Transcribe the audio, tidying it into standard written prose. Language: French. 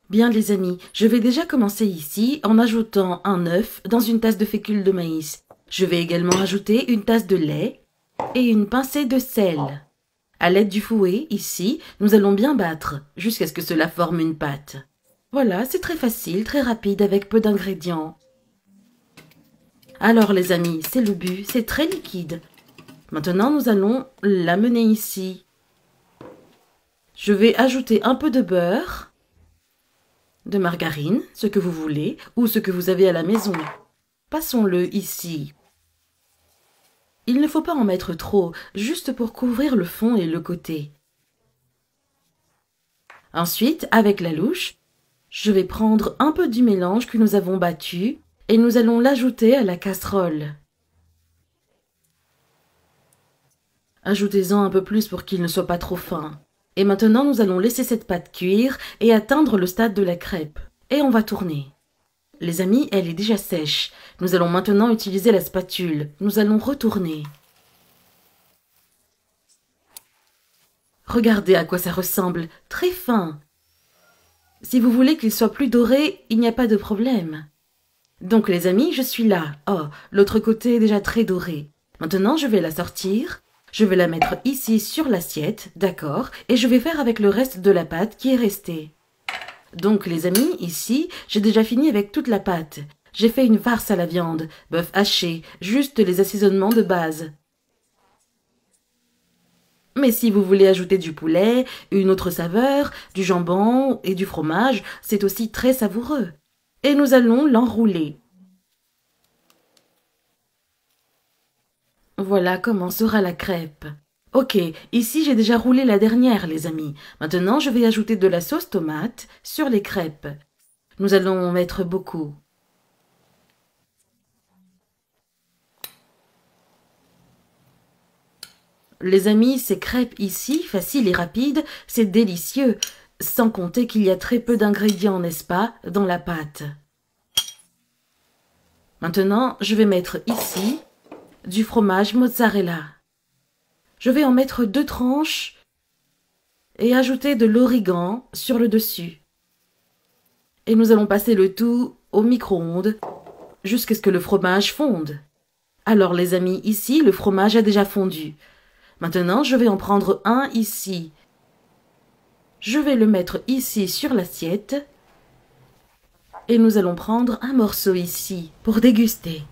Bien les amis, je vais déjà commencer ici en ajoutant un œuf dans une tasse de fécule de maïs. Je vais également ajouter une tasse de lait et une pincée de sel. À l'aide du fouet, ici, nous allons bien battre jusqu'à ce que cela forme une pâte. Voilà, c'est très facile, très rapide avec peu d'ingrédients. Alors les amis, c'est le but, c'est très liquide. Maintenant, nous allons l'amener ici. Je vais ajouter un peu de beurre, de margarine, ce que vous voulez, ou ce que vous avez à la maison. Passons-le ici. Il ne faut pas en mettre trop, juste pour couvrir le fond et le côté. Ensuite, avec la louche, je vais prendre un peu du mélange que nous avons battu et nous allons l'ajouter à la casserole. Ajoutez-en un peu plus pour qu'il ne soit pas trop fin. Et maintenant, nous allons laisser cette pâte cuire et atteindre le stade de la crêpe. Et on va tourner. Les amis, elle est déjà sèche. Nous allons maintenant utiliser la spatule. Nous allons retourner. Regardez à quoi ça ressemble, très fin. Si vous voulez qu'il soit plus doré, il n'y a pas de problème. Donc les amis, je suis là. Oh, l'autre côté est déjà très doré. Maintenant, je vais la sortir. Je vais la mettre ici sur l'assiette, d'accord, et je vais faire avec le reste de la pâte qui est resté. Donc les amis, ici, j'ai déjà fini avec toute la pâte. J'ai fait une farce à la viande, bœuf haché, juste les assaisonnements de base. Mais si vous voulez ajouter du poulet, une autre saveur, du jambon et du fromage, c'est aussi très savoureux. Et nous allons l'enrouler. Voilà comment sera la crêpe. Ok, ici j'ai déjà roulé la dernière, les amis. Maintenant, je vais ajouter de la sauce tomate sur les crêpes. Nous allons en mettre beaucoup. Les amis, ces crêpes ici, faciles et rapides, c'est délicieux, sans compter qu'il y a très peu d'ingrédients, n'est-ce pas, dans la pâte. Maintenant, je vais mettre ici du fromage mozzarella. Je vais en mettre 2 tranches et ajouter de l'origan sur le dessus. Et nous allons passer le tout au micro-ondes jusqu'à ce que le fromage fonde. Alors les amis, ici, le fromage a déjà fondu. Maintenant, je vais en prendre un ici. Je vais le mettre ici sur l'assiette. Et nous allons prendre un morceau ici pour déguster.